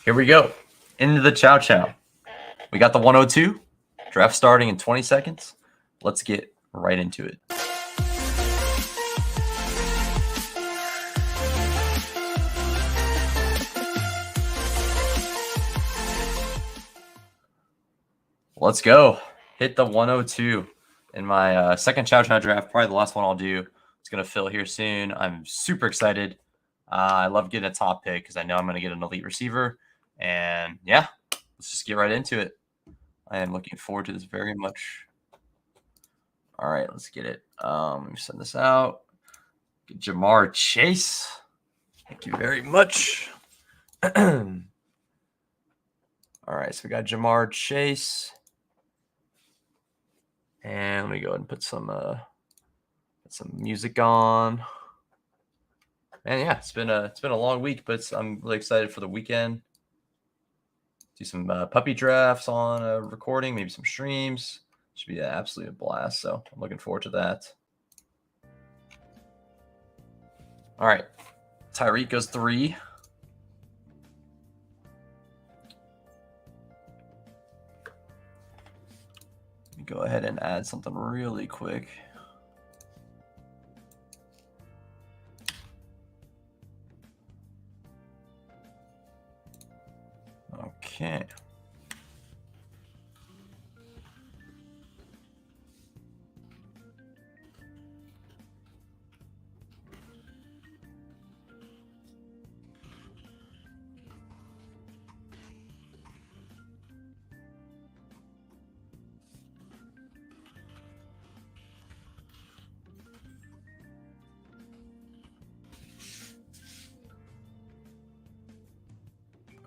Here we go. Into the Chow Chow. We got the 102. Draft starting in 20 seconds. Let's get right into it. Let's go. Hit the 102 in my second Chow Chow draft. Probably the last one I'll do. It's going to fill here soon. I'm super excited. I love getting a top pick because I know I'm going to get an elite receiver. And yeah, let's just get right into it. I am looking forward to this very much. All right, let's get it. Let me send this out. Get Jamar Chase. Thank you very much. All right, so we got Jamar Chase. And let me go ahead and put some music on. And yeah, it's been a long week, but I'm really excited for the weekend. Do some puppy drafts on recording, maybe some streams. Should be an absolute blast. So I'm looking forward to that. All right, Tyreek goes 3. Let me go ahead and add something really quick. Okay.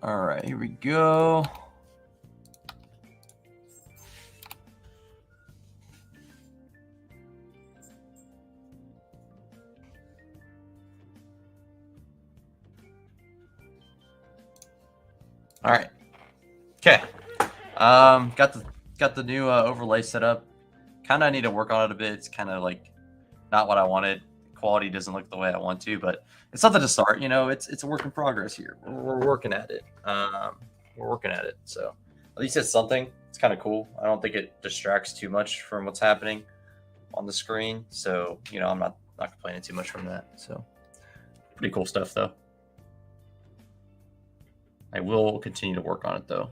All right, here we go. All right. Okay. Got the new overlay set up. Kind of need to work on it a bit. It's kind of like not what I wanted. Quality doesn't look the way I want to, but it's something to start. You know, it's a work in progress here. We're working at it. We're working at it. So at least it's something. It's kind of cool. I don't think it distracts too much from what's happening on the screen. So you know, I'm not complaining too much from that. So pretty cool stuff though. I will continue to work on it though.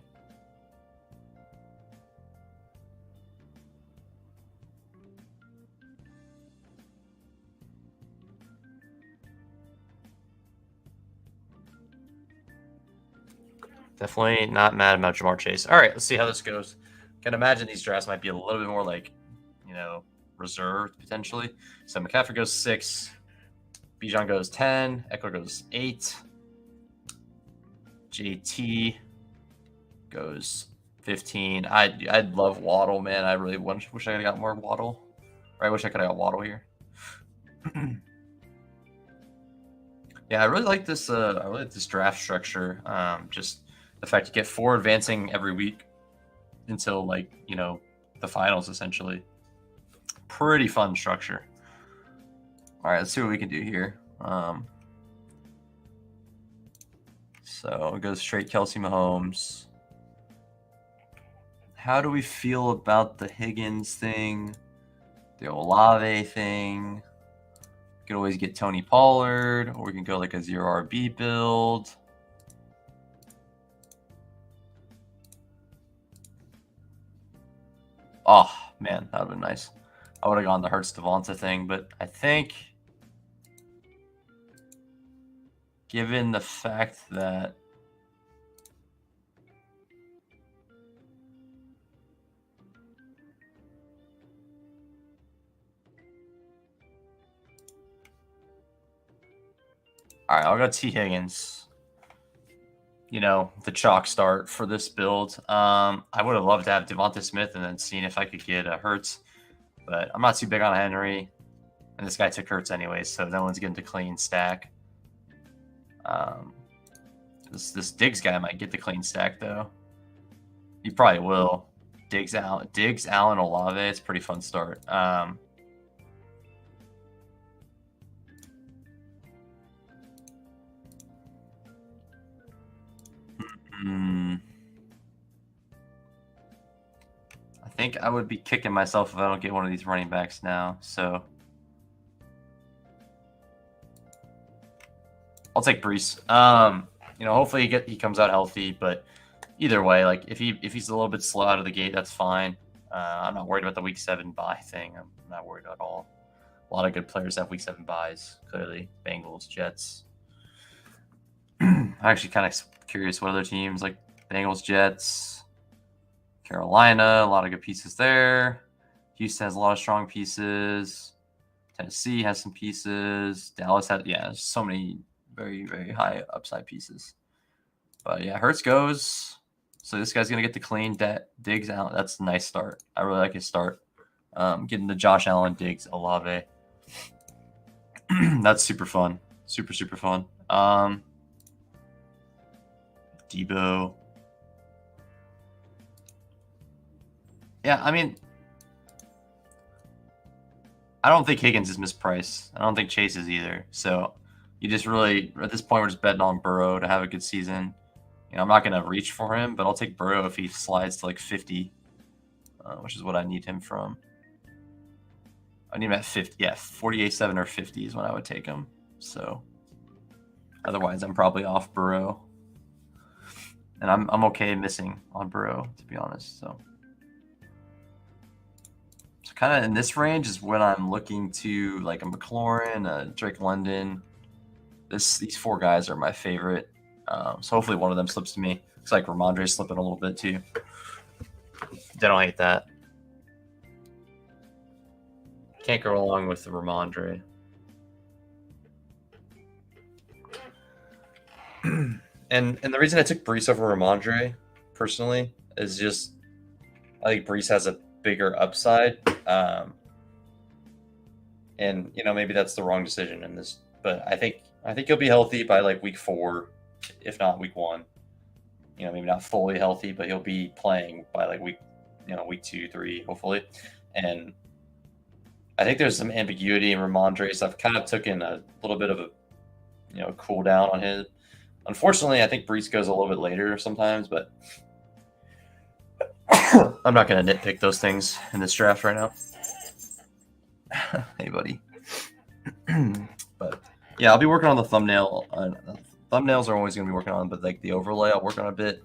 Definitely not mad about Jamar Chase. All right, let's see how this goes. Can imagine these drafts might be a little bit more like, you know, reserved potentially. So McCaffrey goes 6, Bijan goes 10, Eckler goes 8, JT goes 15. I'd love Waddle, man. I really wish I could have got more Waddle. Or I wish I could have got Waddle here. Yeah, I really like this. I really like this draft structure. Just the fact you get 4 advancing every week until like the finals essentially. Pretty fun structure. All right, let's see what we can do here. So it goes straight Kelsey Mahomes. How do we feel about the Higgins thing, the Olave thing? We could always get Tony Pollard, or we can go like a 0 RB build. Oh, man, that would have been nice. I would have gone the Hurts Devonta thing, but I think given the fact that all right, I'll go T. Higgins. You know, the chalk start for this build. I would have loved to have Devonta Smith and then seen if I could get a Hurts, but I'm not too big on Henry. And this guy took Hurts anyways, so no one's getting the clean stack. This Diggs guy might get the clean stack though. He probably will. Diggs, Allen, Olave. It's a pretty fun start. Hmm. I think I would be kicking myself if I don't get one of these running backs now. So I'll take Brees. Hopefully he comes out healthy, but either way, like if he's a little bit slow out of the gate, that's fine. I'm not worried about the week 7 bye thing. I'm not worried at all. A lot of good players have week 7 buys. Clearly, Bengals, Jets. I'm actually kind of curious what other teams like Bengals, Jets, Carolina. A lot of good pieces there. Houston has a lot of strong pieces. Tennessee has some pieces. Dallas has so many very, very high upside pieces. But yeah, Hurts goes. So this guy's gonna get the clean Diggs out. That's a nice start. I really like his start. Getting the Josh Allen, Diggs, Olave. That's super fun. Super, super fun. Debo. Yeah, I mean, I don't think Higgins is mispriced. I don't think Chase is either. So you just really, at this point, we're just betting on Burrow to have a good season. I'm not going to reach for him, but I'll take Burrow if he slides to like 50, which is what I need him from. I need him at 50. Yeah, 48, 7, or 50 is when I would take him. So otherwise, I'm probably off Burrow. And I'm okay missing on Burrow, to be honest. So kind of in this range is when I'm looking to like a McLaurin, a Drake London. These 4 guys are my favorite. So hopefully one of them slips to me. Looks like Ramondre's slipping a little bit too. They don't hate that. Can't go along with the Ramondre. and the reason I took Brees over Ramondre, personally, is just I think Brees has a bigger upside. And maybe that's the wrong decision in this, but I think he'll be healthy by like week 4, if not week 1. Maybe not fully healthy, but he'll be playing by like week 2, 3, hopefully. And I think there's some ambiguity in Ramondre, so I've kind of taken a little bit of a cool down on his. Unfortunately, I think Brees goes a little bit later sometimes, but I'm not going to nitpick those things in this draft right now. Hey, buddy. But yeah, I'll be working on the thumbnail. Thumbnails are always going to be working on, but like the overlay, I'll work on a bit,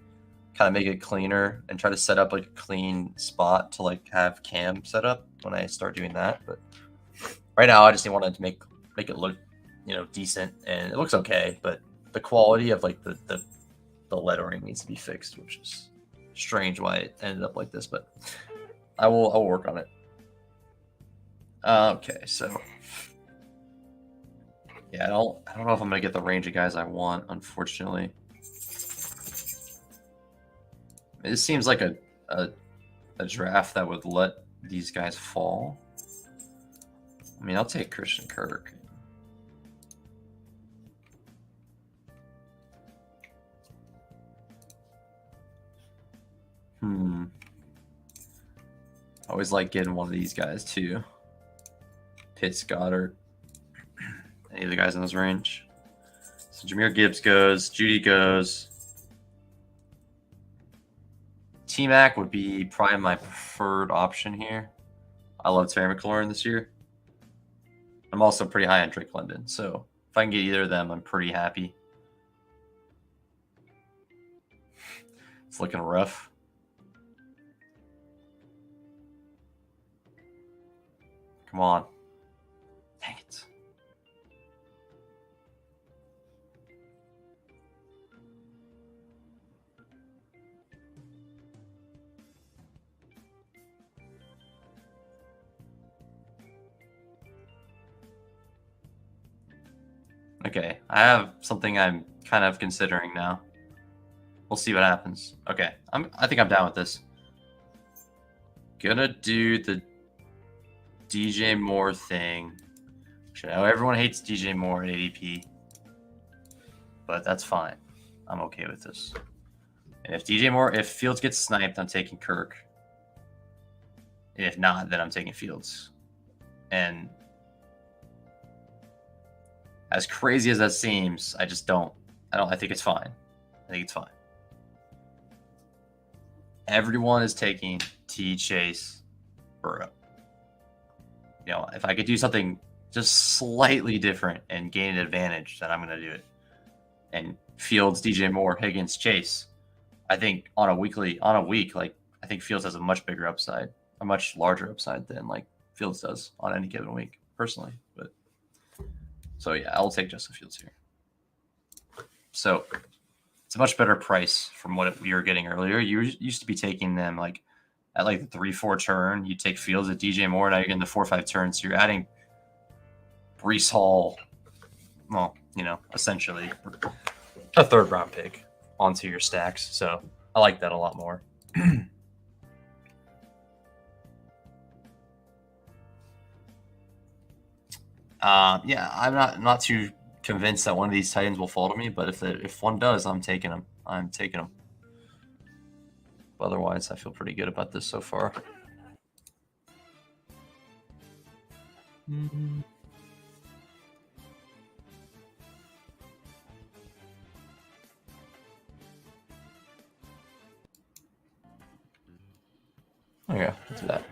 kind of make it cleaner and try to set up like a clean spot to like have cam set up when I start doing that. But right now, I just wanted to make it look decent, and it looks okay, but the quality of like the lettering needs to be fixed, which is strange why it ended up like this, but I'll work on it. Okay, so yeah, I don't know if I'm gonna get the range of guys I want, unfortunately. It seems like a draft that would let these guys fall. I mean, I'll take Christian Kirk. I always like getting one of these guys too. Pitts, Goddard, any of the guys in this range. So Jahmyr Gibbs goes, Judy goes. T-Mac would be probably my preferred option here. I love Terry McLaurin this year. I'm also pretty high on Drake London, so if I can get either of them, I'm pretty happy. It's looking rough. Come on. Dang it. Okay, I have something I'm kind of considering now. We'll see what happens. Okay, I think I'm down with this. Gonna do the DJ Moore thing. I know everyone hates DJ Moore at ADP, but that's fine. I'm okay with this. And if Fields gets sniped, I'm taking Kirk. And if not, then I'm taking Fields. And as crazy as that seems, I think it's fine. I think it's fine. everyone is taking T. Chase Burrow. You know, if I could do something just slightly different and gain an advantage, then I'm going to do it. And Fields, DJ Moore, Higgins, Chase. I think on a week, like I think Fields has a much bigger upside, a much larger upside than like Fields does on any given week, personally. But so yeah, I'll take Justin Fields here. So it's a much better price from what you were getting earlier. You used to be taking them like at like the 3-4 turn. You take Fields at DJ Moore. Now you're getting the 4-5 turn. So you're adding Breece Hall. Well, you know, essentially a 3rd round pick onto your stacks. So I like that a lot more. Yeah, I'm not too convinced that one of these Titans will fall to me, but if one does, I'm taking them. But otherwise, I feel pretty good about this so far. Okay, let's do that.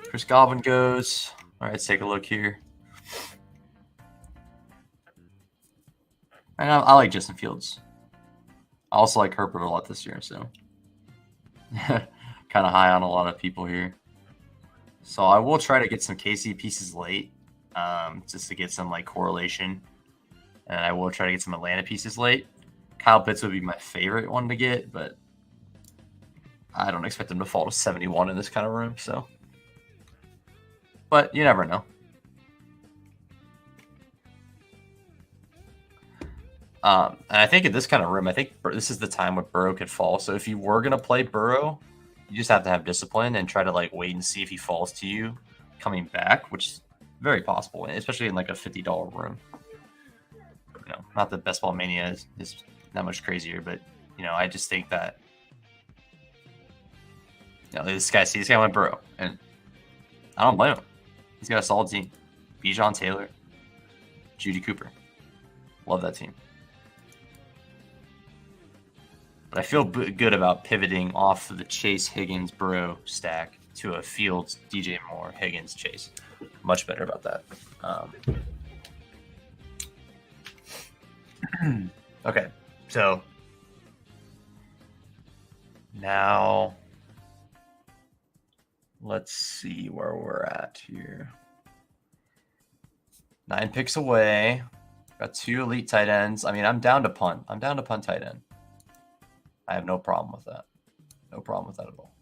Chris Godwin goes. All right, let's take a look here. And I like Justin Fields. I also like Herbert a lot this year, so kind of high on a lot of people here. So I will try to get some KC pieces late, just to get some like correlation, and I will try to get some Atlanta pieces late. Kyle Pitts would be my favorite one to get, but I don't expect him to fall to 71 in this kind of room. So, but you never know. And I think in this kind of room, I think this is the time where Burrow could fall. So if you were going to play Burrow, you just have to have discipline and try to like wait and see if he falls to you coming back, which is very possible, especially in like a $50 room. You know, not that Best Ball Mania is that much crazier, but you know, I just think that you know this guy went Burrow, and I don't blame him. He's got a solid team: Bijan Taylor, Judy Cooper. Love that team. But I feel good about pivoting off of the Chase, Higgins, Burrow stack to a Fields, DJ Moore, Higgins, Chase. Much better about that. Okay, so now let's see where we're at here. 9 picks away. Got 2 elite tight ends. I mean, I'm down to punt. Tight end. I have no problem with that. No problem with that at all.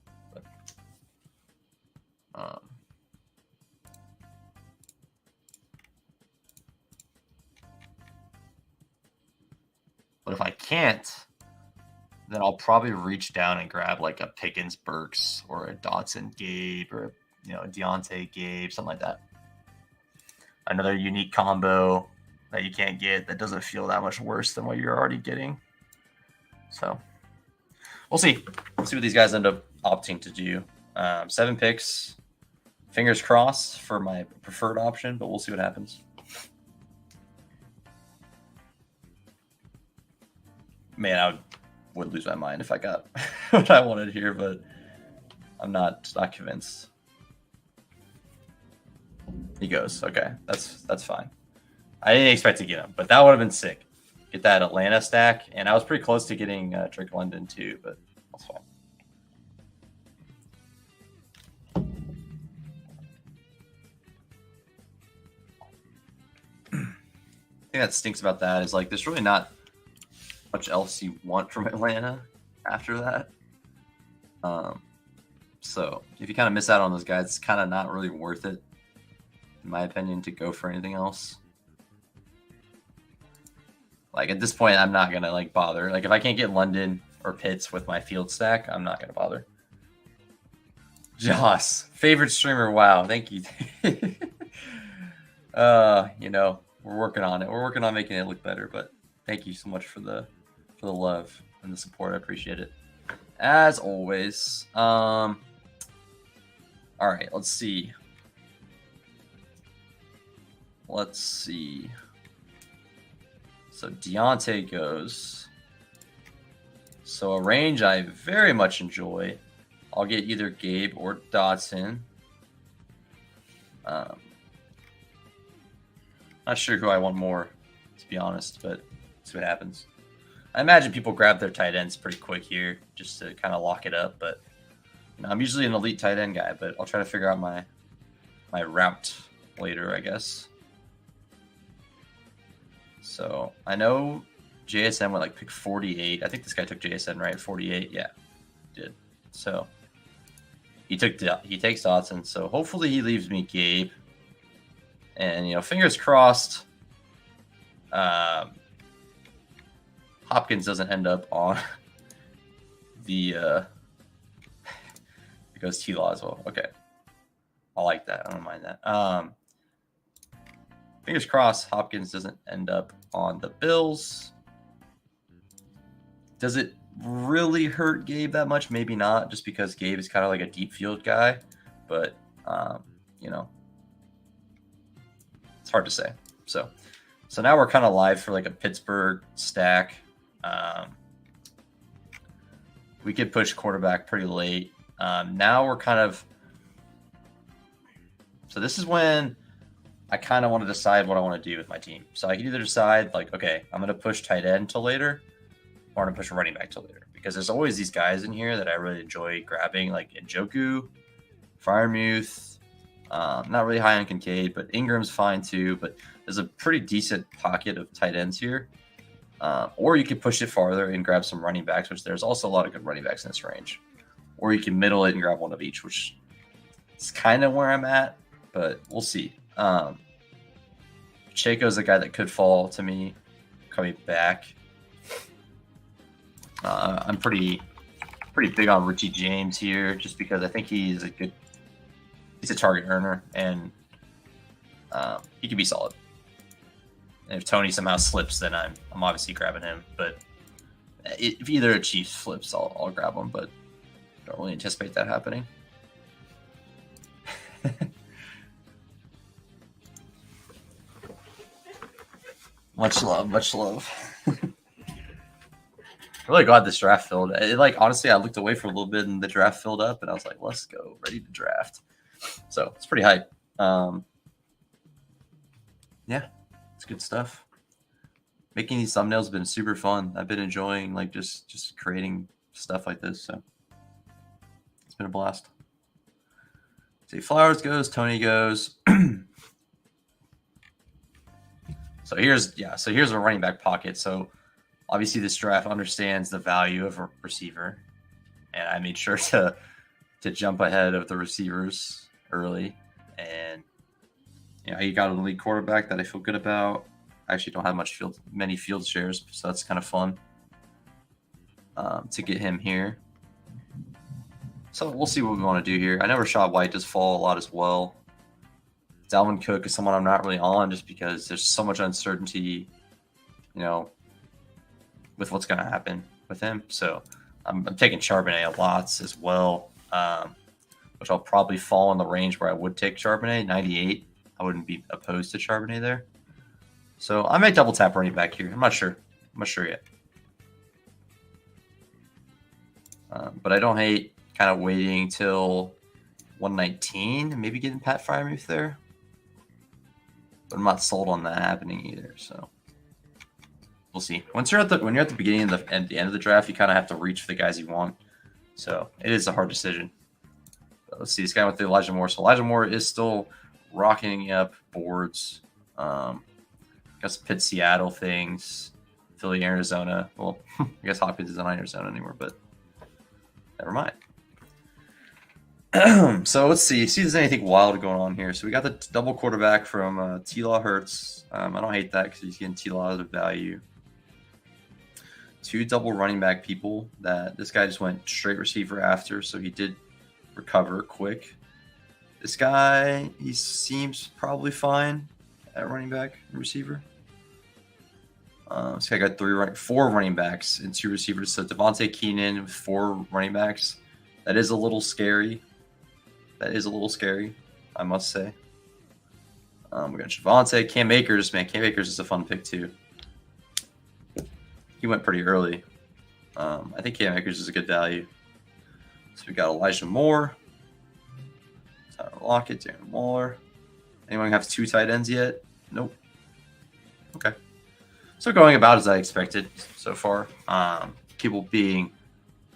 But if I can't, then I'll probably reach down and grab like a Pickens Burks or a Dotson Gabe or a Deontay Gabe, something like that. Another unique combo that you can't get that doesn't feel that much worse than what you're already getting. So we'll see. We'll see what these guys end up opting to do. 7 picks. Fingers crossed for my preferred option, but we'll see what happens. Man, I would lose my mind if I got what I wanted here, but I'm not convinced. He goes. Okay, that's fine. I didn't expect to get him, but that would have been sick. Get that Atlanta stack, and I was pretty close to getting Drake London too, but that's fine. The thing that stinks about that is like there's really not much else you want from Atlanta after that. So if you kind of miss out on those guys, it's kind of not really worth it, in my opinion, to go for anything else. Like at this point, I'm not gonna like bother. Like if I can't get London or Pitts with my field stack, I'm not gonna bother. Joss, favorite streamer. Wow, thank you. We're working on it. We're working on making it look better. But thank you so much for the love and the support. I appreciate it, as always. All right, let's see. So Deontay goes. So a range I very much enjoy I'll get either Gabe or Dotson. Not sure who I want more, to be honest, but see what happens. I imagine people grab their tight ends pretty quick here just to kind of lock it up. But I'm usually an elite tight end guy, but I'll try to figure out my route later, I guess. So I know JSN went like pick 48. I think this guy took JSN, right? 48. Yeah, did. So he takes Dotson. So hopefully he leaves me Gabe. And fingers crossed. Hopkins doesn't end up on the it goes T-Law as well. Okay. I like that. I don't mind that. Fingers crossed Hopkins doesn't end up on the Bills. Does it really hurt Gabe that much? Maybe not, just because Gabe is kind of like a deep field guy. But it's hard to say. So now we're kind of live for like a Pittsburgh stack. We could push quarterback pretty late. Now we're kind of... So this is when I kind of want to decide what I want to do with my team. So I can either decide like, okay, I'm going to push tight end till later, or I'm going to push running back till later. Because there's always these guys in here that I really enjoy grabbing, like Njoku, Freiermuth. Not really high on Kincaid, but Ingram's fine too. But there's a pretty decent pocket of tight ends here. Or you can push it farther and grab some running backs, which there's also a lot of good running backs in this range. Or you can middle it and grab one of each, which is kind of where I'm at, but we'll see. Pacheco's a guy that could fall to me coming back. I'm pretty big on Richie James here, just because I think he's a target earner, and he can be solid. And if Tony somehow slips, then I'm obviously grabbing him. But if either a Chiefs flips, I'll grab him. But don't really anticipate that happening. Much love, much love. Really glad this draft filled. Honestly, I looked away for a little bit and the draft filled up, and I was like, let's go, ready to draft. So it's pretty hype. Yeah, it's good stuff. Making these thumbnails has been super fun. I've been enjoying just creating stuff like this. So it's been a blast. See, Flowers goes, Tony goes. So here's a running back pocket. So obviously this draft understands the value of a receiver, and I made sure to jump ahead of the receivers early. And you got an elite quarterback that I feel good about. I actually don't have many field shares, so that's kind of fun to get him here. So we'll see what we want to do here. I know Rashad White does fall a lot as well. Dalvin Cook is someone I'm not really on, just because there's so much uncertainty, with what's going to happen with him. So I'm taking Charbonnet a lot as well, which I'll probably fall in the range where I would take Charbonnet, 98. I wouldn't be opposed to Charbonnet there. So I may double tap running back here. I'm not sure. I'm not sure yet. But I don't hate kind of waiting till 119 and maybe getting Pat Freiermuth there. But I'm not sold on that happening either. So we'll see. When you're at the beginning and the end of the draft, you kind of have to reach for the guys you want. So it is a hard decision. But let's see. This guy with the Elijah Moore. So Elijah Moore is still rocking up boards. Got some Pitt Seattle things. Philly, Arizona. Well, I guess Hopkins isn't on Arizona anymore, but never mind. So let's see if there's anything wild going on here. So we got the double quarterback from T-Law Hurts. I don't hate that because he's getting T-Law out of value. Two double running back people that this guy just went straight receiver after, so he did recover quick. This guy, he seems probably fine at running back and receiver. This guy got four running backs and two receivers. So Devontae Keenan with four running backs. That is a little scary. I must say. We got Javonte, Cam Akers. Man, Cam Akers is a fun pick too. He went pretty early. I think Cam Akers is a good value. So we got Elijah Moore, Tyler Lockett, Darren Waller. Anyone have 2 tight ends yet? Nope. Okay. So going about as I expected so far. People being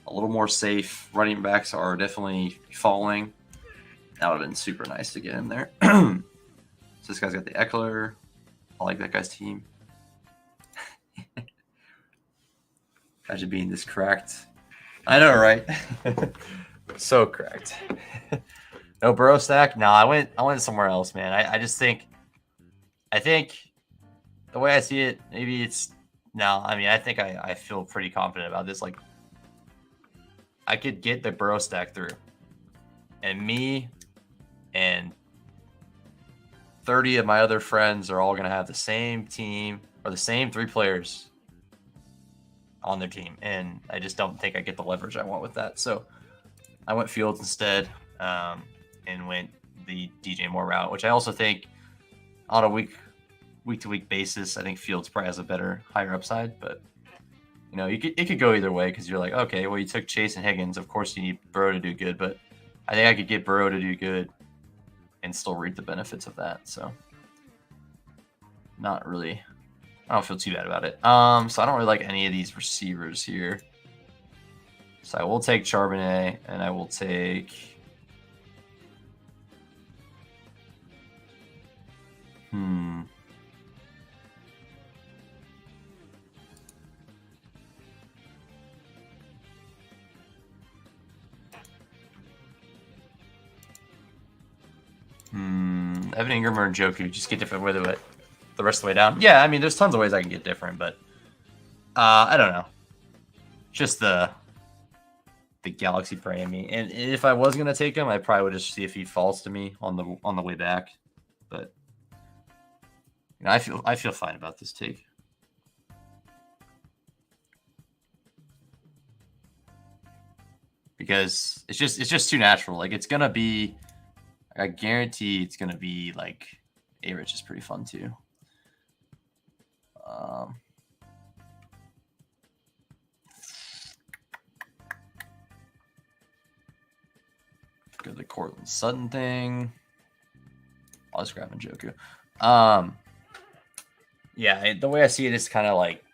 a little more safe. Running backs are definitely falling. That would have been super nice to get him there. So this guy's got the Eckler. I like that guy's team. Imagine being this cracked. I know, right? So cracked. No Burrow stack? No, I went somewhere else, man. I think the way I see it, maybe it's no. I mean, I think I feel pretty confident about this. Like, I could get the Burrow stack through, and me and 30 of my other friends are all gonna have the same team or the same 3 players on their team, and I just don't think I get the leverage I want with that. So I went Fields instead, and went the DJ Moore route, which I also think on a week to week basis, I think Fields probably has a better, higher upside. But you know, it could go either way because you're like, okay, well, you took Chase and Higgins, of course you need Burrow to do good, but I think I could get Burrow to do good and still reap the benefits of that. So not really. I don't feel too bad about it. So I don't really like any of these receivers here. So I will take Charbonnet, and I will take. Evan Ingram or Njoku, just get different with it the rest of the way down. Yeah, I mean, there's tons of ways I can get different, but I don't know. Just the Galaxy praying me, and if I was gonna take him, I probably would just see if he falls to me on the way back. But you know, I feel fine about this take. Because it's just too natural. Like, it's gonna be, I guarantee it's gonna be like A-Rich is pretty fun too. Go to the Cortland Sutton thing. I'll just grab Njoku. Yeah, the way I see it is kind of like,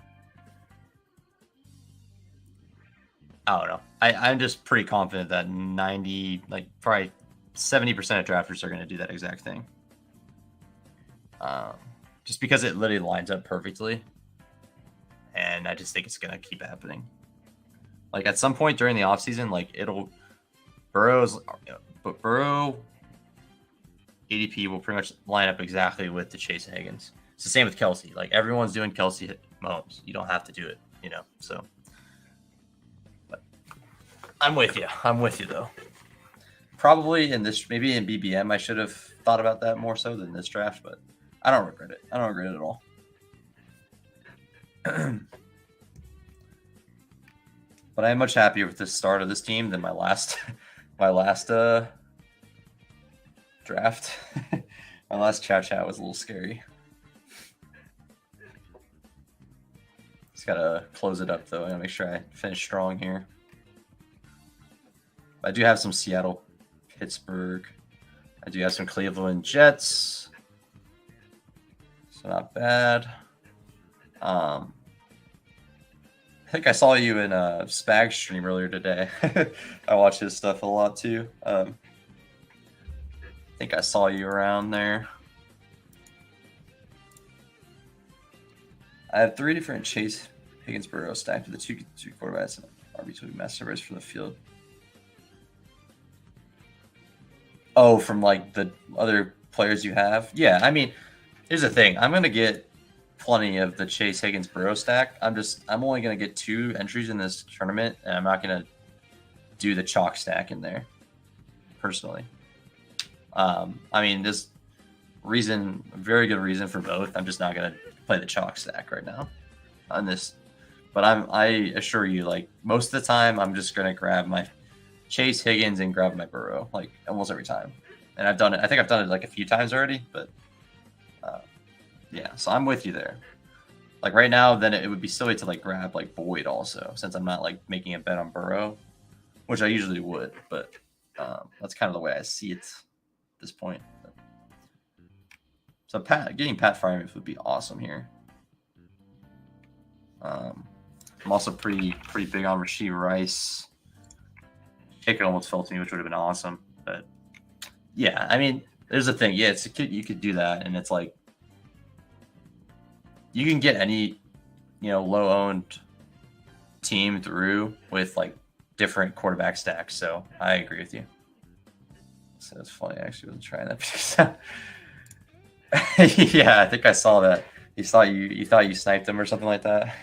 I don't know. I'm just pretty confident that 90, like probably 70% of drafters are going to do that exact thing. Just because it literally lines up perfectly. And I just think it's going to keep happening. Like, at some point during the offseason, like, Burrow ADP will pretty much line up exactly with the Chase and Higgins. It's the same with Kelsey. Like, everyone's doing Kelsey Mahomes. You don't have to do it, you know. So, but I'm with you though. Probably maybe in BBM, I should have thought about that more so than this draft, but I don't regret it. I don't regret it at all. But I'm much happier with the start of this team than my last draft. My last Chow Chow was a little scary. Just gotta close it up though. I gotta make sure I finish strong here. I do have some Seattle, Pittsburgh. I do have some Cleveland Jets. So not bad. I think I saw you in a Spag stream earlier today. I watch his stuff a lot too. I think I saw you around there. I have 3 different Chase Higgins Burrow stacked with the two quarterbacks and RB2 master race for the field. Oh, from like the other players you have? Yeah, I mean, here's the thing. I'm gonna get plenty of the Chase Higgins Burrow stack. I'm only gonna get 2 entries in this tournament, and I'm not gonna do the chalk stack in there personally. I mean, there's very good reason for both. I'm just not gonna play the chalk stack right now on this. But I assure you, like, most of the time, I'm just gonna grab my Chase Higgins and grab my Burrow, like, almost every time. And I've done it. I think I've done it like a few times already, but yeah. So I'm with you there. Like, right now, then it would be silly to like grab like Boyd also, since I'm not like making a bet on Burrow. which I usually would, but that's kind of the way I see it at this point. So getting Pat Fryermuth would be awesome here. I'm also pretty big on Rashee Rice. It could almost fell to me, which would have been awesome. But yeah, I mean, there's the thing. Yeah, you could do that, and it's like you can get any low-owned team through with like different quarterback stacks. So I agree with you. So it's funny. I actually wasn't trying that because yeah, I think I saw that. You thought you sniped him or something like that.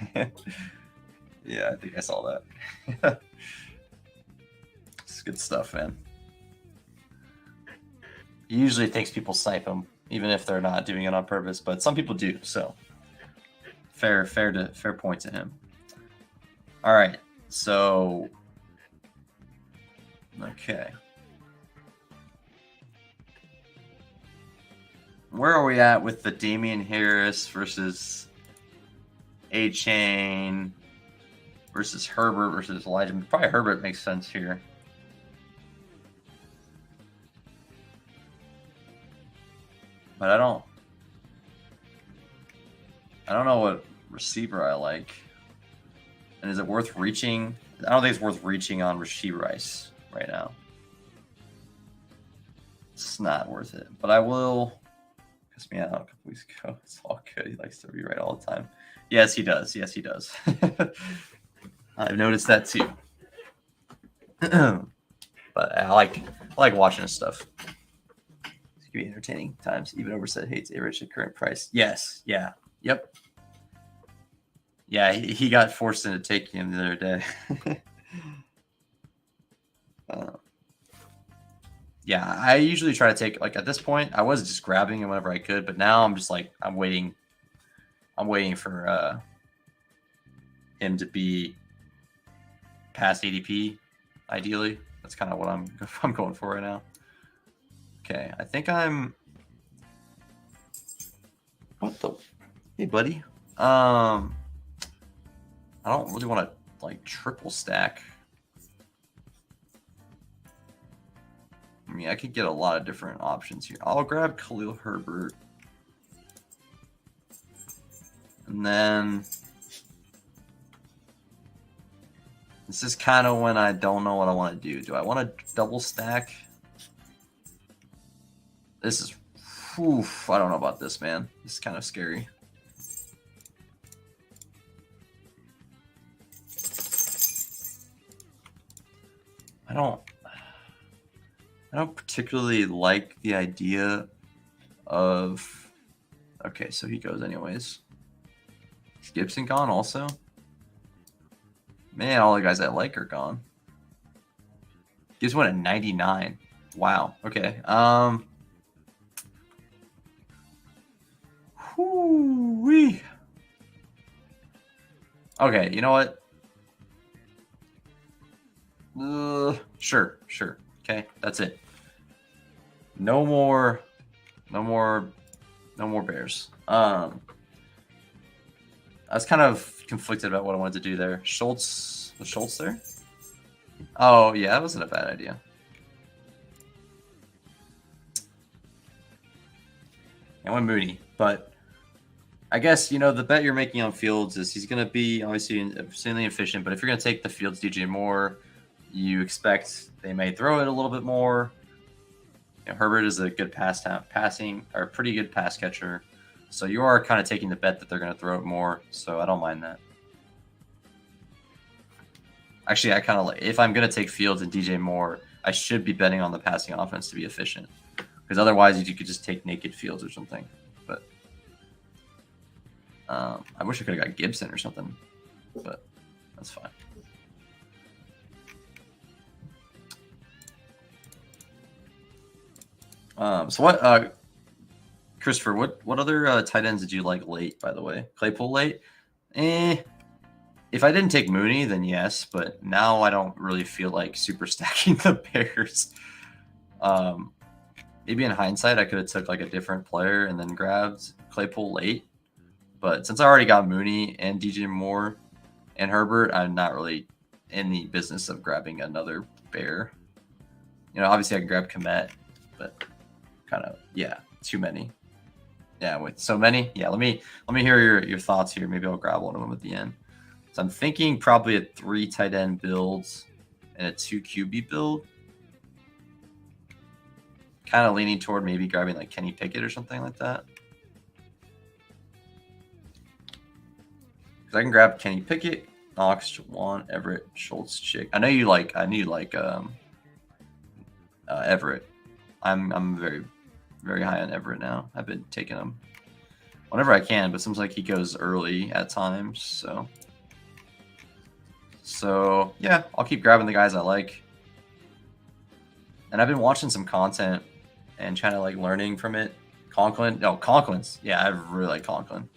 Yeah, I think I saw that. It's good stuff, man. He usually thinks people snipe him, even if they're not doing it on purpose, but some people do. So fair point to him. All right, so okay. Where are we at with the Damian Harris versus A-Chain versus Herbert versus Elijah? Probably Herbert makes sense here. But I don't know what receiver I like. And is it worth reaching? I don't think it's worth reaching on Rashee Rice right now. It's not worth it. But I will cuss me out a couple weeks ago. It's all good. He likes to rewrite all the time. Yes, he does. Yes, he does. I've noticed that too. But I like watching his stuff. It's gonna be entertaining times. Even Overset hates A-Rich at current price. Yes. Yeah. Yep. Yeah, he got forced into taking him the other day. Yeah, I usually try to take, like, at this point, I was just grabbing him whenever I could, but now I'm just like, I'm waiting for him to be past ADP, ideally. That's kind of what I'm going for right now. Okay, I think I'm. What the? Hey, buddy. I don't really want to like triple stack. I mean, I could get a lot of different options here. I'll grab Khalil Herbert. And then this is kind of when I don't know what I want to do. Do I want to double stack? This is, I don't know about this, man. This is kind of scary. I don't particularly like the idea of. Okay, so he goes anyways. Is Gibson gone also? Man, all the guys I like are gone. Gives one at 99. Wow. Okay. Whoo-wee. Okay, you know what? Sure. Okay, that's it. No more Bears. I was kind of conflicted about what I wanted to do there. Was Schultz there? Oh yeah, that wasn't a bad idea. I went Mooney, but I guess the bet you're making on Fields is he's going to be obviously insanely efficient. But if you're going to take the Fields DJ Moore, you expect they may throw it a little bit more. Herbert is a good pretty good pass catcher. So you are kind of taking the bet that they're going to throw it more. So I don't mind that. Actually, I kind of like, if I'm going to take Fields and DJ Moore, I should be betting on the passing offense to be efficient. Because otherwise you could just take naked Fields or something. But I wish I could have got Gibson or something. But that's fine. So what, Christopher? What other tight ends did you like late? By the way, Claypool late. If I didn't take Mooney, then yes. But now I don't really feel like super stacking the Bears. Maybe in hindsight, I could have took like a different player and then grabbed Claypool late. But since I already got Mooney and DJ Moore and Herbert, I'm not really in the business of grabbing another bear. You know, obviously I can grab Komet, but kind of, yeah, too many. Yeah, with so many. Yeah, let me hear your thoughts here. Maybe I'll grab one of them at the end. So I'm thinking probably a 3 tight end builds and a 2 QB build. Kind of leaning toward maybe grabbing like Kenny Pickett or something like that. Because I can grab Kenny Pickett, Knox, Jawan, Everett, Schultz, Chick. I knew you like Everett. I'm very, very high on Everett now. I've been taking him whenever I can, but it seems like he goes early at times. So yeah, I'll keep grabbing the guys I like. And I've been watching some content and trying to like learning from it. Conklin's. Yeah, I really like Conklin.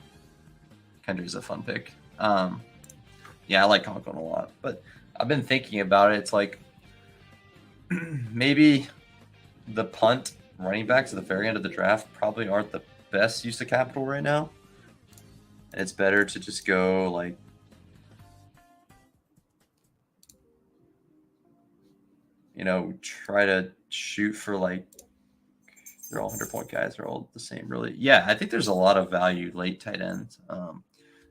Kendrick's a fun pick. Yeah, I like Conklin a lot. But I've been thinking about it. It's like maybe the punt running backs at the very end of the draft probably aren't the best use of capital right now. And it's better to just go like try to shoot for like they're all 100-point guys. They're all the same, really. Yeah, I think there's a lot of value late tight ends.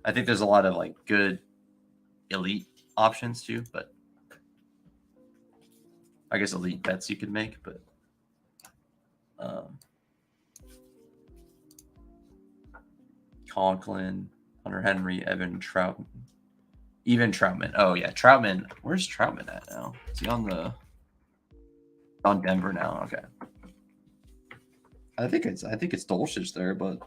I think there's a lot of like good elite options too, but I guess elite bets you could make. But Conklin, Hunter Henry, Evan Troutman, even Troutman. Oh yeah, Troutman. Where's Troutman at now? Is he on Denver now? Okay. I think it's Dulcich there, but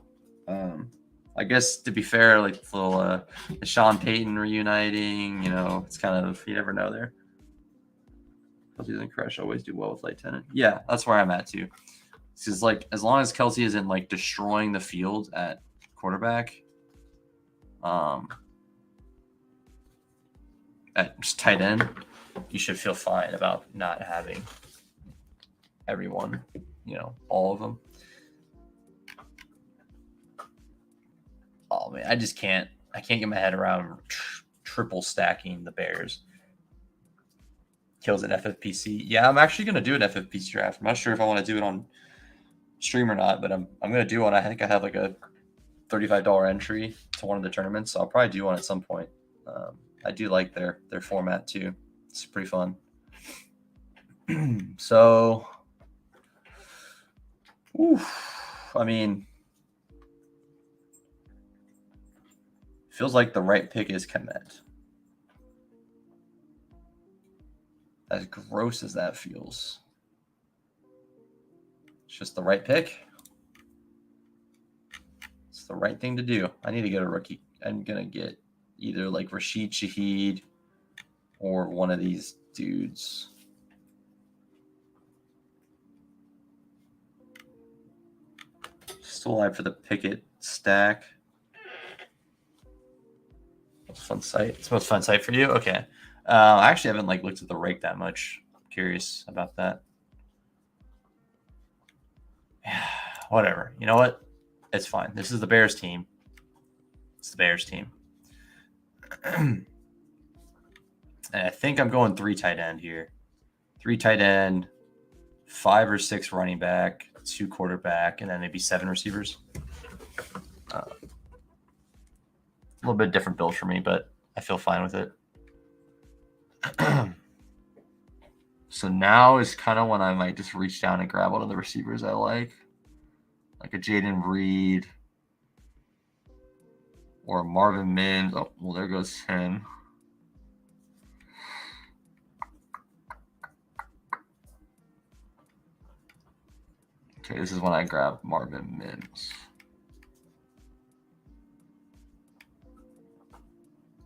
I guess to be fair, like the little the Sean Payton reuniting, it's kind of, you never know there. Kelsey and Crush always do well with Lieutenant. Yeah, that's where I'm at too. Because like as long as Kelsey isn't like destroying the field at quarterback, at just tight end, you should feel fine about not having everyone, all of them. Oh man, I can't get my head around triple stacking the Bears. Kills an FFPC. Yeah, I'm actually gonna do an FFPC draft. I'm not sure if I want to do it on stream or not, but I'm gonna do one. I think I have like a $35 entry to one of the tournaments, so I'll probably do one at some point. I do like their format too. It's pretty fun. So, I mean, feels like the right pick is Komet. As gross as that feels, it's just the right pick. It's the right thing to do. I need to get a rookie. I'm gonna get either like Rashid Shaheed or one of these dudes. Still alive for the Pickett stack. Fun site. It's the most fun site for you? Okay. I actually haven't like looked at the rake that much. I'm curious about that. Yeah, whatever. You know what? It's fine. This is the Bears team. It's the Bears team. And I think I'm going 3 tight end here. 3 tight end, 5 or 6 running back, 2 quarterback, and then maybe 7 receivers. A little bit different build for me, but I feel fine with it. So now is kind of when I might just reach down and grab one of the receivers I like a Jaden Reed or a Marvin Mims. Oh, well, there goes him. Okay, this is when I grab Marvin Mims.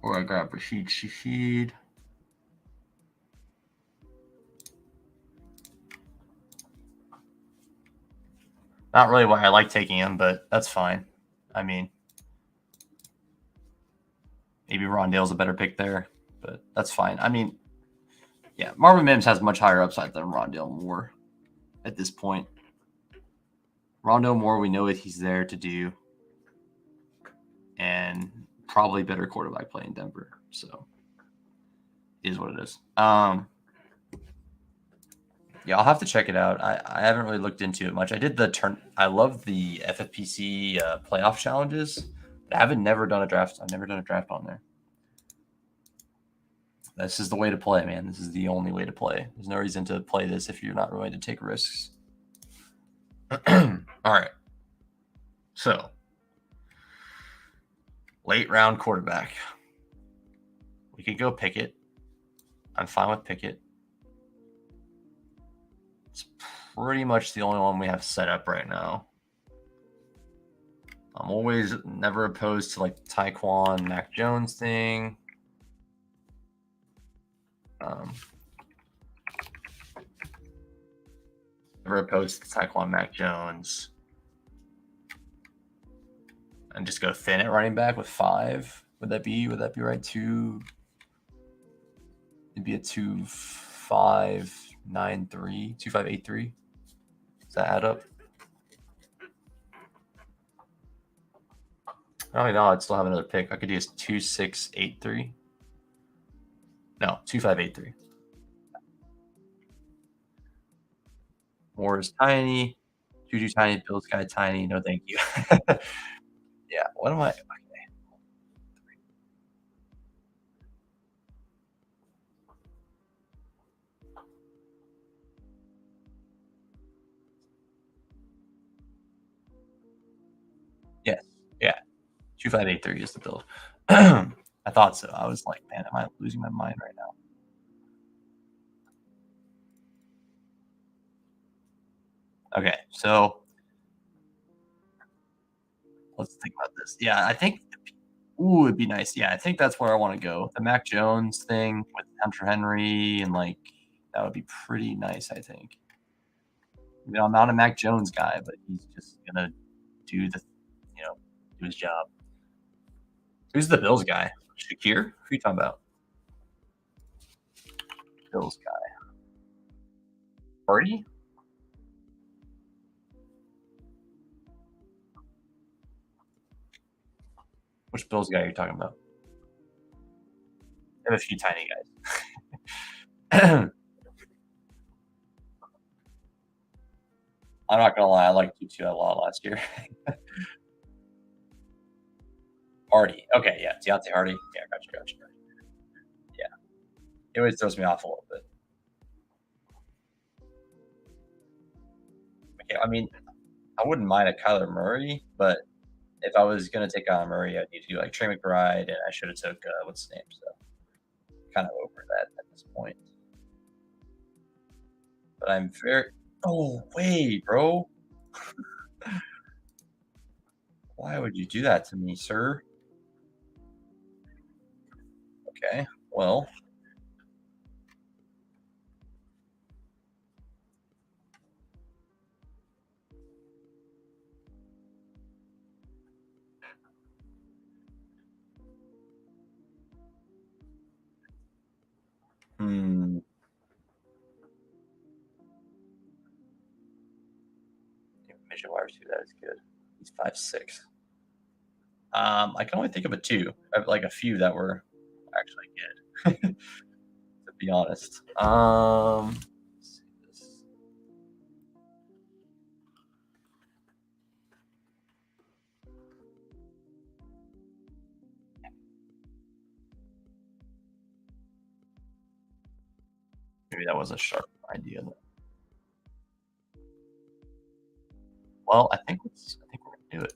Or I grab Rashid Shaheed. Not really why I like taking him, but that's fine. I mean, maybe Rondale's a better pick there, but that's fine. I mean, yeah, Marvin Mims has much higher upside than Rondale Moore at this point. Rondale Moore, we know what he's there to do, and probably better quarterback play in Denver. So It is what it is. Yeah, I'll have to check it out. I haven't really looked into it much. I did the turn. I love the FFPC playoff challenges. But I haven't never done a draft. I've never done a draft on there. This is the way to play, man. This is the only way to play. There's no reason to play this if you're not willing to take risks. All right. So, late round quarterback. We could go Pickett. I'm fine with Pickett. It's pretty much the only one we have set up right now. I'm always never opposed to like Taekwon, Mac Jones thing. Never opposed to Taekwon, Mac Jones. And just go thin at running back with 5. Would that be right? 2. It'd be a 2-5-9-3, 2-5-8-3. Does that add up? Oh no, I'd still have another pick. I could use 2-6-8-3. No, 2-5-8-3. Moore is tiny. Juju tiny. Bill's guy tiny. No, thank you. Yeah. What am I? Okay. Yes. Yeah. 2-5-8-3 is the build. I thought so. I was like, man, am I losing my mind right now? Okay, so let's think about this. Yeah, I think. Ooh, it'd be nice. Yeah, I think that's where I want to go. The Mac Jones thing with Hunter Henry and like that would be pretty nice. I think. You know, I'm not a Mac Jones guy, but he's just gonna do the, do his job. Who's the Bills guy? Shakir? Who are you talking about? Bills guy. Party? Which Bills guy are you talking about? I have a few tiny guys. I'm not gonna lie, I liked you two a lot last year. Hardy. Okay, yeah, Deontay Hardy. Yeah, gotcha. Yeah, he always throws me off a little bit. Okay, I mean, I wouldn't mind a Kyler Murray, but if I was gonna take Kyler Murray, I'd need to do like Trey McBride, and I should have took what's his name. So kind of over that at this point. But I'm very. Oh wait, bro. Why would you do that to me, sir? Okay, well, hmm. Midget wide receiver, that is good. He's 5'6". I can only think of like a few that were actually good. To be honest. Let's see this. Maybe that was a sharp idea. Well, I think we're gonna do it.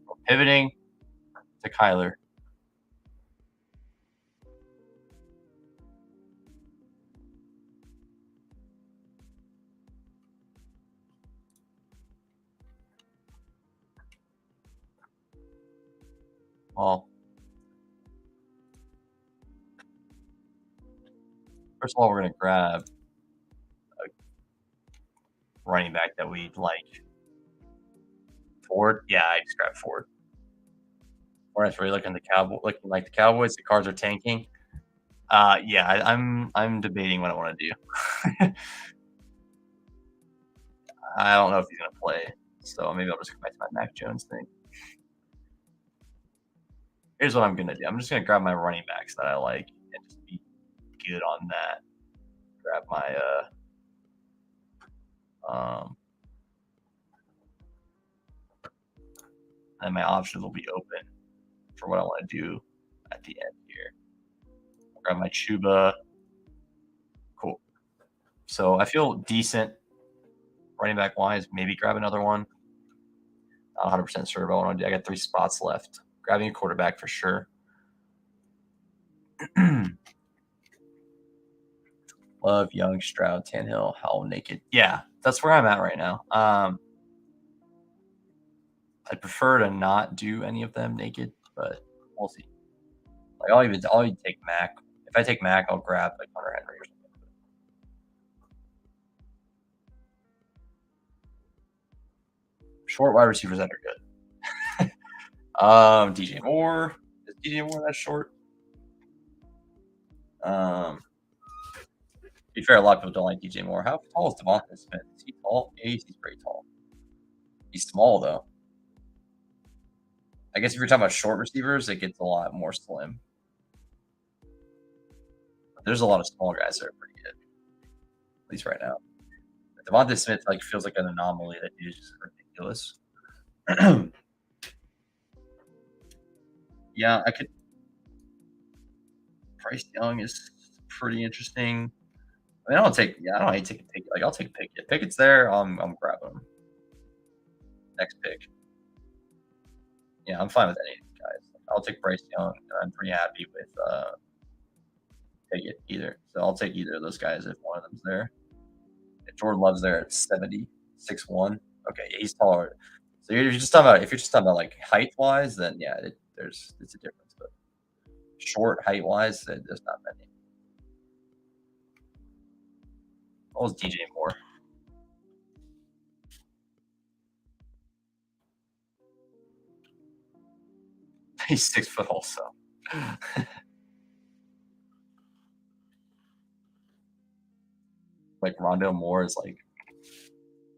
We're pivoting to Kyler. Well, first of all, we're gonna grab a running back that we like. Ford. Yeah, I just grabbed Ford. We're really looking like the Cowboys. The cards are tanking. Yeah, I'm debating what I want to do. I don't know if he's gonna play, so maybe I'll just go back to my Mac Jones thing. Here's what I'm gonna do. I'm just gonna grab my running backs that I like and just be good on that. Grab my um and my options will be open for what I want to do at the end here. Grab my Chuba. Cool. So I feel decent running back wise. Maybe grab another one. Not 100% sure about what I want to do. I got 3 spots left. Grabbing a quarterback for sure. Love Young, Stroud, Tannehill, Howell, Naked. Yeah, that's where I'm at right now. I prefer to not do any of them naked, but we'll see. Like I'll even take Mac. If I take Mac, I'll grab like Hunter Henry or something. Short wide receivers that are good. DJ Moore. Is DJ Moore that short? To be fair, a lot of people don't like DJ Moore. How tall is Devontae Smith? Is he tall? Yeah, he's pretty tall. He's small though. I guess if you're talking about short receivers, it gets a lot more slim. There's a lot of small guys that are pretty good, at least right now. Devontae Smith like feels like an anomaly. That dude is just ridiculous. Yeah, I could. Bryce Young is pretty interesting. I mean, I don't take. Yeah, I don't hate taking Pickett. Like, I'll take Pickett. Pickett's there. I'm grabbing him. Next pick. Yeah, I'm fine with any of these guys. I'll take Bryce Young. I'm pretty happy with Pickett either. So I'll take either of those guys if one of them's there. If Jordan Love's there at 76'1". Okay, yeah, he's taller. So you're just talking about if you're just talking about like height wise, then yeah, it's a difference. But short height wise, there's not many. What was DJ Moore? He's 6 foot also. Like Rondo Moore is like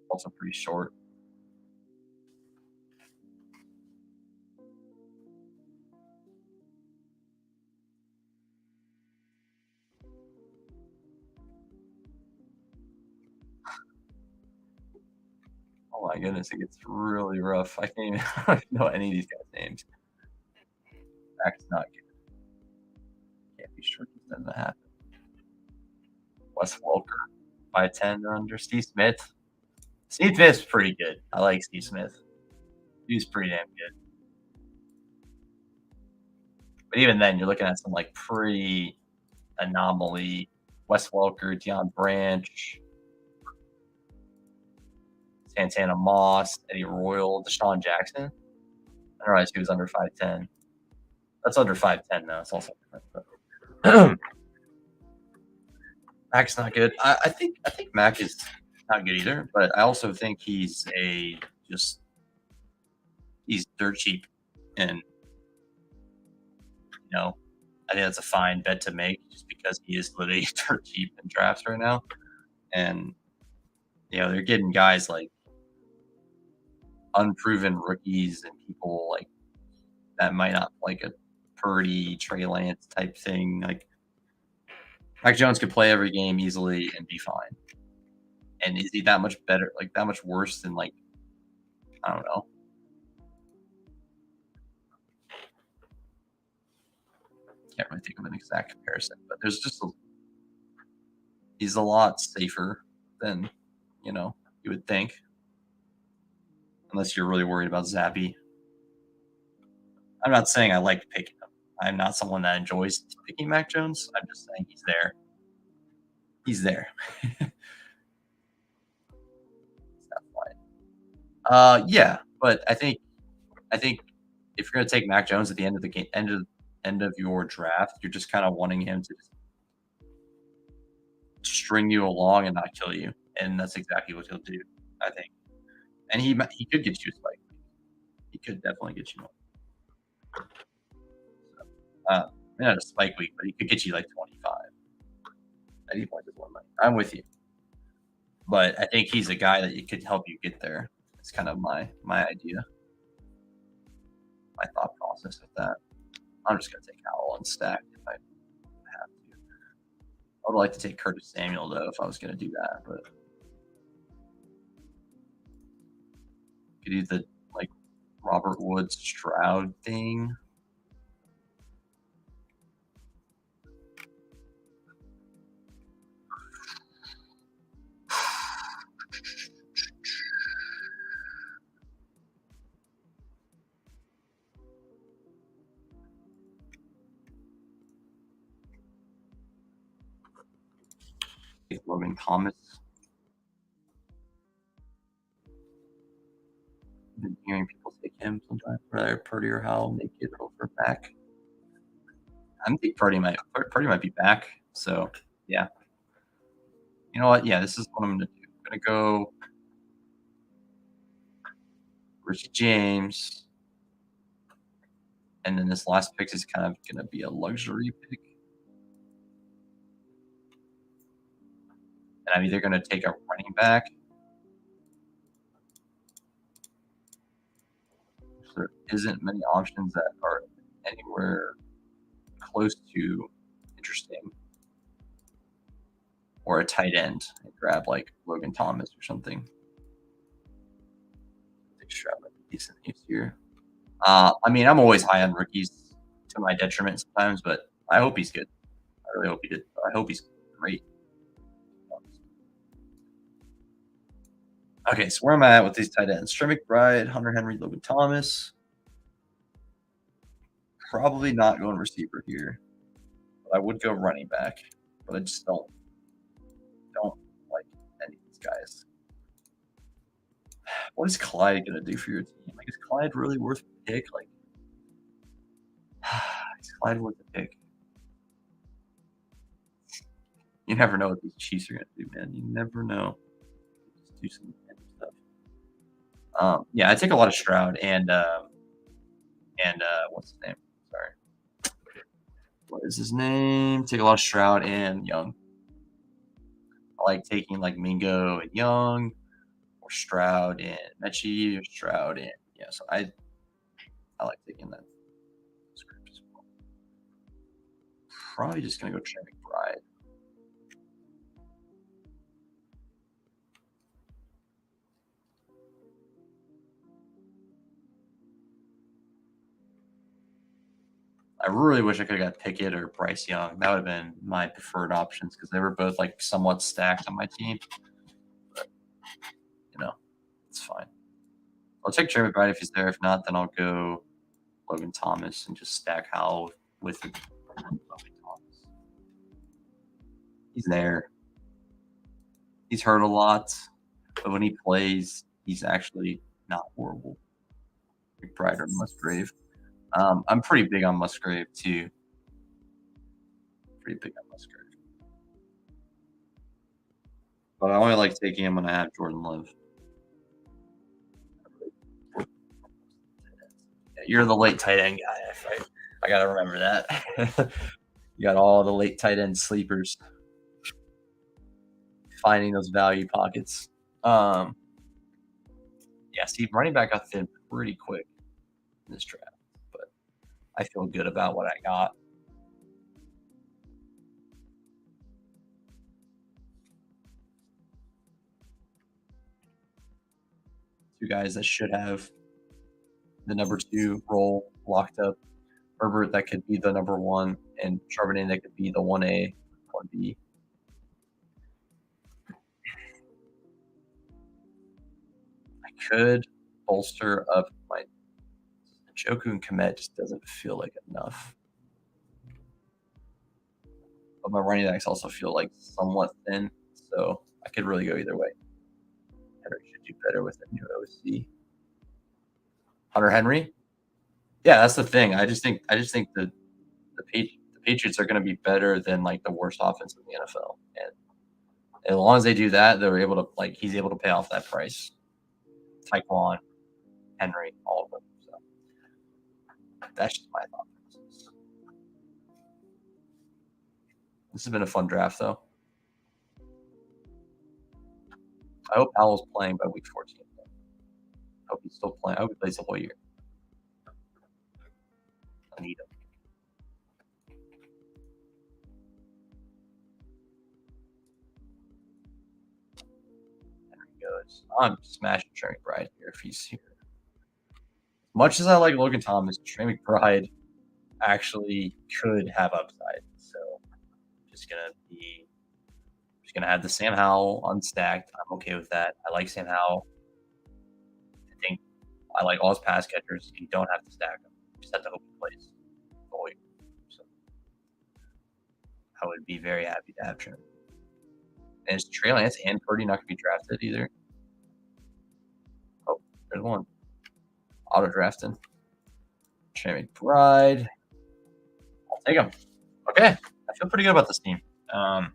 also pretty short. Oh my goodness, it gets really rough. I can't even I don't even know any of these guys' names. That's not good. Can't be sure this doesn't happen. Wes Welker, 5'10" under Steve Smith. Steve Smith's pretty good. I like Steve Smith. He's pretty damn good. But even then, you're looking at some like pretty anomaly. Wes Welker, Deion Branch, Santana Moss, Eddie Royal, Deshaun Jackson. I didn't realize he was under 5'10". That's under 5'10" now. It's also different. Mac's not good. I think Mac is not good either, but I also think just he's dirt cheap, and I think that's a fine bet to make just because he is literally dirt cheap in drafts right now, and they're getting guys like unproven rookies and people like that might not like a Purdy, Trey Lance type thing. Like Mac Jones could play every game easily and be fine. And is he that much better, like that much worse than like I don't know? Can't really think of an exact comparison, but he's a lot safer than you would think, unless you're really worried about Zappy. I'm not saying I like picking him. I'm not someone that enjoys picking Mac Jones. I'm just saying he's there. He's there. That's fine. Yeah, but I think if you're gonna take Mac Jones at the end of the game, end of your draft, you're just kind of wanting him to just string you along and not kill you, and that's exactly what he'll do. I think, and he could get you a spike. He could definitely get you one. Maybe not a spike week, but he could get you like 25. 90 points is one money. I'm with you, but I think he's a guy that could help you get there. It's kind of my idea, my thought process with that. I'm just gonna take Howell unstacked if I have to. I would like to take Curtis Samuel though if I was gonna do that, but could do the like Robert Woods Stroud thing. Take Logan Thomas. I've been hearing people take him sometimes. Rather Purdy or Howell make it over back. I think Purdy might be back. So yeah. You know what? Yeah, this is what I'm gonna do. I'm gonna go Richie James. And then this last pick is kind of gonna be a luxury pick. And I'm either gonna take a running back. There isn't many options that are anywhere close to interesting. Or a tight end and grab like Logan Thomas or something. I think Stroud might be decent use here. I mean, I'm always high on rookies to my detriment sometimes, but I hope he's good. I really hope he did. I hope he's great. Okay, so where am I at with these tight ends? Trey McBride, Hunter Henry, Logan Thomas. Probably not going receiver here, but I would go running back. But I just don't like any of these guys. What is Clyde gonna do for your team? Like, is Clyde really worth a pick? Like, is Clyde worth a pick? You never know what these Chiefs are gonna do, man. You never know. Just do some random stuff. Yeah, I take a lot of Stroud and what's his name? Sorry, what is his name? Take a lot of Stroud and Young. I like taking like Mingo and Young, or Stroud and Mechie, or Stroud and yeah. So I like taking that script as well. Probably just gonna go Trey McBride. I really wish I could have got Pickett or Bryce Young. That would have been my preferred options because they were both like somewhat stacked on my team. But you know, it's fine. I'll take Trey McBride if he's there. If not, then I'll go Logan Thomas and just stack Howell with Logan Thomas. He's there. He's hurt a lot, but when he plays, he's actually not horrible. McBride or Musgrave. I'm pretty big on Musgrave too. Pretty big on Musgrave. But I only like taking him when I have Jordan Love. Yeah, you're the late tight end guy. I gotta remember that. You got all the late tight end sleepers. Finding those value pockets. Yeah, see, running back got thin pretty quick in this draft, but I feel good about what I got. Two guys that should have the number 2 role locked up. Herbert that could be the number 1, and Charbonnet that could be the 1A, 1B. I could bolster up my Joku and Komet just doesn't feel like enough. But my running backs also feel like somewhat thin, so I could really go either way. Henry should do better with a new OC. Hunter Henry? Yeah, that's the thing. I just think the Patriots are going to be better than like the worst offense in the NFL, and as long as they do that, they're able to like he's able to pay off that price. Tyquan, Henry, all of them. So that's just my thought process. This has been a fun draft, though. I hope Howell's playing by week 14. I hope he's still playing. I hope he plays the whole year. I need him. course. I'm smashing Trey McBride here if he's here. Much as I like Logan Thomas, Trey McBride actually could have upside. So just gonna be just gonna have the Sam Howell unstacked. I'm okay with that. I like Sam Howell. I think I like all his pass catchers. You don't have to stack them. You just have to hope he plays. So I would be very happy to have Trey. And is Trey Lance and Purdy not gonna be drafted either? Oh, there's one. Auto drafting. Trey McBride. I'll take him. Okay. I feel pretty good about this team. I'm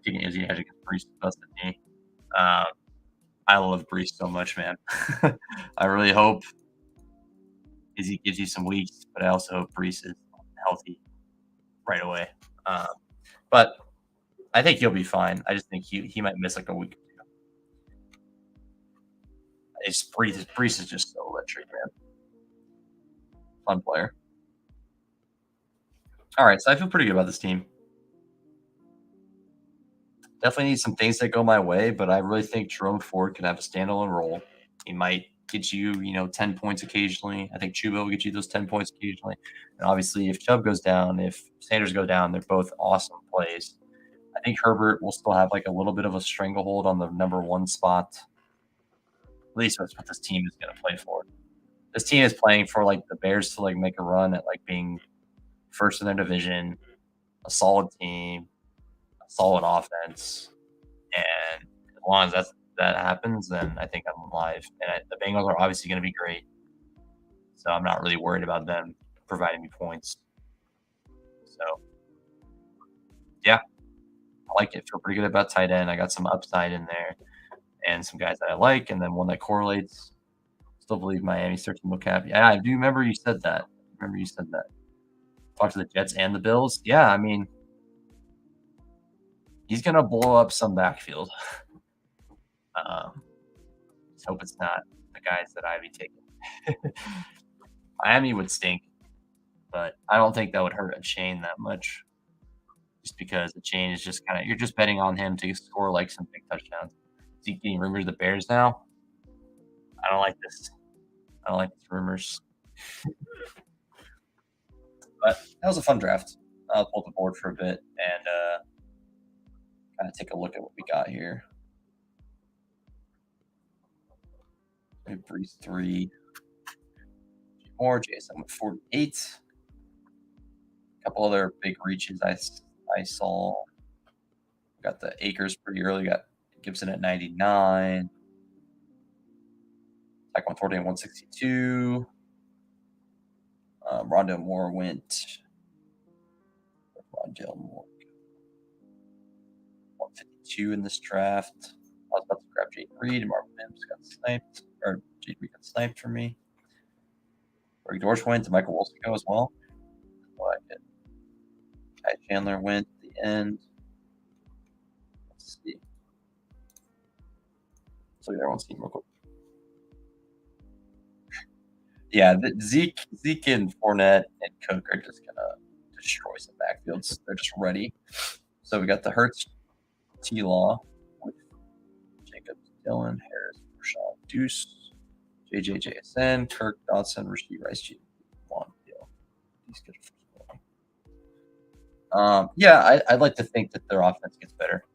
taking Izzy Hedge against Brees busted me. I love Brees so much, man. I really hope Izzy gives you some weeks, but I also hope Brees is healthy right away. But I think he'll be fine. I just think he might miss like a week. It's Brees is just so electric, man. Fun player. All right, so I feel pretty good about this team. Definitely need some things that go my way, but I really think Jerome Ford can have a standalone role. He might get you, 10 points occasionally. I think Chuba will get you those 10 points occasionally. And obviously, if Chubb goes down, if Sanders go down, they're both awesome plays. I think Herbert will still have like a little bit of a stranglehold on the number one spot. At least that's what this team is going to play for. This team is playing for like the Bears to like make a run at like being first in their division, a solid team, a solid offense, and as long as that happens, then I think I'm alive. And the Bengals are obviously going to be great, so I'm not really worried about them providing me points. So yeah, I like it. Feel pretty good about tight end. I got some upside in there, and some guys that I like, and then one that correlates. Still believe Miami's 13 will cap. Yeah, I do remember you said that. Remember you said that. Talk to the Jets and the Bills. Yeah, I mean, he's gonna blow up some backfield. Just hope it's not the guys that I'd be taking. Miami would stink, but I don't think that would hurt a chain that much. Just because the chain is just kind of you're just betting on him to score like some big touchdowns. Is he getting rumors of the Bears now? I don't like this. I don't like these rumors. But that was a fun draft. I'll pull the board for a bit and kind of take a look at what we got here. Breeze 3. More Jason with 48. A couple other big reaches I saw. Got the Akers pretty early. Got Gibson at 99. Like 140 and 162. Rondale Moore went. Rondale Moore. 152 in this draft. I was about to grab Jade Reed and Marvin Mims got sniped. Or Jade Reed got sniped for me. Greg Dorsch went to Michael Wilson go as well. I like it. Ty Chandler went at the end. Let's see. Let's look at everyone's team real quick. Yeah, Zeke and Fournette and Cook are just gonna destroy some backfields. They're just ready. So we got the Hurts, T-Law, with Jacobs, Dillon, Harris, Rashad, Deuce, JSN, Kirk, Dodson, Rasheed Rice, G. Juan, Deal. These good for scoring. Yeah, I'd like to think that their offense gets better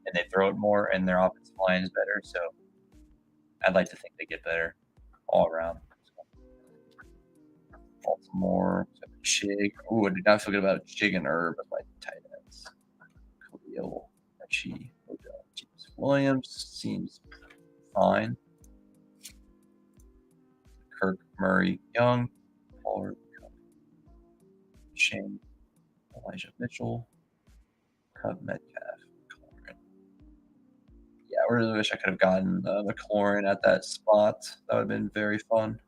and they throw it more and their offensive line is better. So I'd like to think they get better all around. Baltimore, Chig. Ooh, I did not feel good about Chig and Herb as my tight ends. Khalil, Archie, Odell, James Williams seems fine. Kirk, Murray, Young, Pollard, Shane, Elijah Mitchell, Cub, Metcalf, McLaurin. Yeah, I really wish I could have gotten McLaurin at that spot. That would have been very fun.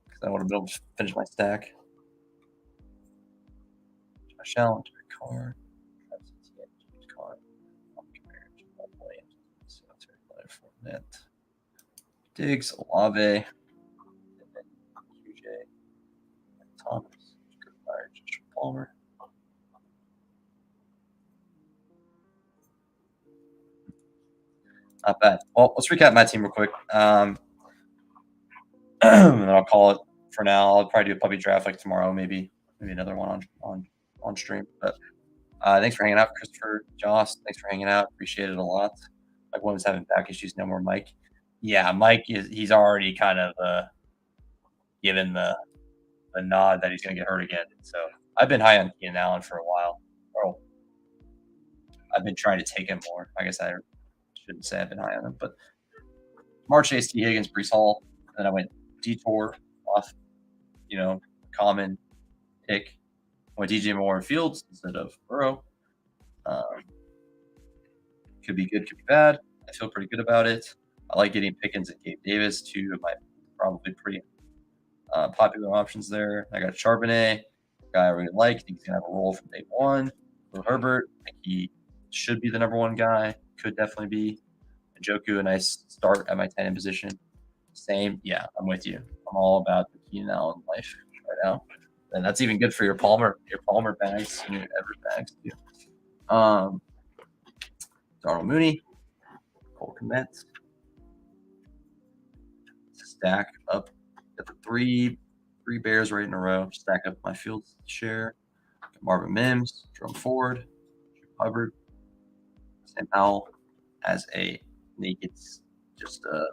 Because I would have been able to finish my stack. Josh Allen, Derek Carr, Travis Etienne, James Conner, Kamara, Jamal Williams, Fournette, Diggs, Olave, QJ, Thomas, Joshua Palmer. Not bad. Well, let's recap my team real quick. And then I'll call it for now. I'll probably do a puppy draft like tomorrow, maybe another one on stream. But thanks for hanging out, Christopher, Joss. Thanks for hanging out. Appreciate it a lot. Like one was having back issues. No more Mike. Yeah, Mike he's already kind of given the nod that he's going to get hurt again. So I've been high on Keenan Allen for a while. Or I've been trying to take him more. I guess I shouldn't say I've been high on him, but March Chase, T. Higgins, Brees Hall. And then I went detour off, common pick. Went DJ Moore and Fields instead of Burrow. Could be good, could be bad. I feel pretty good about it. I like getting Pickens and Gabe Davis, two of my probably pretty popular options there. I got Charbonnet, guy I really like. I think he's going to have a role from day one. Will Herbert, I think he should be the number one guy. Could definitely be. Njoku, a nice start at my 10 in position. Same. Yeah, I'm with you. I'm all about the Keenan Allen life right now. And that's even good for your Palmer bags and your Everett bags too. Darnell Mooney, Cole Kmet. Stack up at the three Bears right in a row. Stack up my field share. Marvin Mims, Jerome Ford, Hubbard, Sam Howell as a naked, just a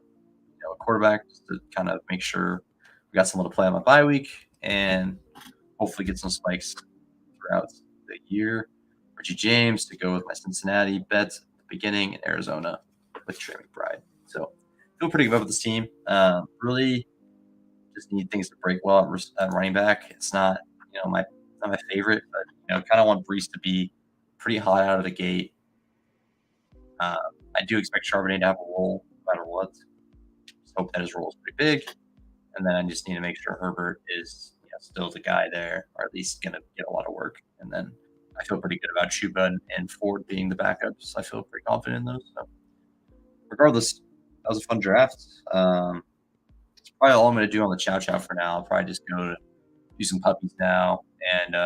quarterback, just to kind of make sure we got someone to play on my bye week and hopefully get some spikes throughout the year. Richie James to go with my Cincinnati bets at the beginning in Arizona with Trey McBride. So feel pretty good about this team. Really just need things to break well at running back. It's not, not my favorite, but kind of want Brees to be pretty hot out of the gate. I do expect Charbonnet to have a role no matter what. Just hope that his role is pretty big. And then I just need to make sure Herbert is still the guy there, or at least going to get a lot of work. And then I feel pretty good about Chuba and Ford being the backups. I feel pretty confident in those. So regardless, that was a fun draft. It's probably all I'm going to do on the Chow Chow for now. I'll probably just go to do some puppies now and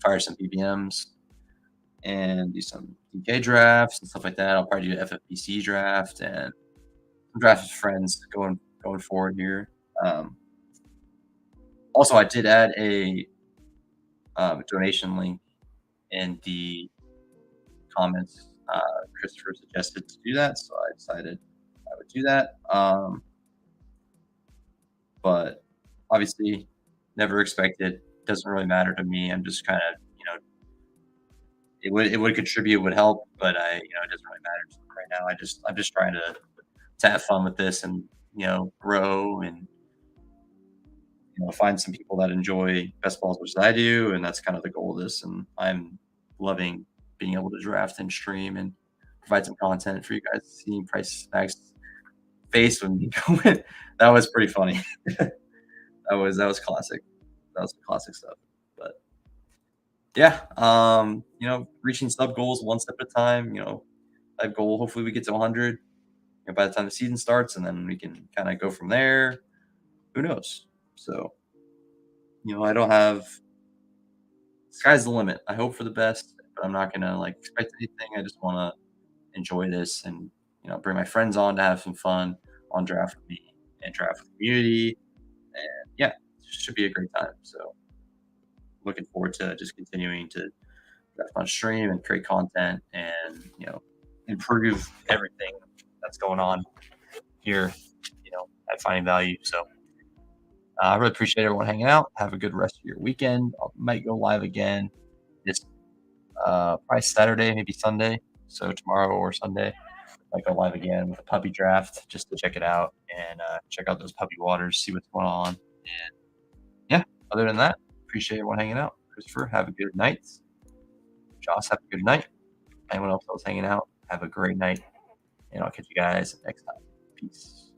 fire some PBMs and do some DK drafts and stuff like that. I'll probably do an FFPC draft and draft with friends going forward here. Also, I did add a donation link in the comments. Christopher suggested to do that, so I decided I would do that. But obviously, never expected. Doesn't really matter to me. I'm just kind of, it would contribute, would help, but it doesn't really matter right now. I'm just trying to have fun with this and grow and find some people that enjoy best balls, which I do, and that's kind of the goal of this. And I'm loving being able to draft and stream and provide some content for you guys. Seeing Price Mag's face when you go in, that was pretty funny. that was classic. That was classic stuff. But yeah, reaching sub goals one step at a time. That goal. Hopefully, we get to 100 by the time the season starts, and then we can kind of go from there. Who knows? So, I don't have sky's the limit. I hope for the best, but I'm not gonna expect anything. I just want to enjoy this and bring my friends on to have some fun on draft with me and draft with the community, and yeah, it should be a great time. So, looking forward to just continuing to draft on stream and create content and improve everything that's going on here. At Finding Value. So. I really appreciate everyone hanging out. Have a good rest of your weekend. I might go live again this probably Saturday, maybe Sunday. So tomorrow or Sunday, I might go live again with a puppy draft just to check it out and check out those puppy waters, see what's going on. And yeah, other than that, appreciate everyone hanging out. Christopher, have a good night. Joss, have a good night. Anyone else hanging out, have a great night. And I'll catch you guys next time. Peace.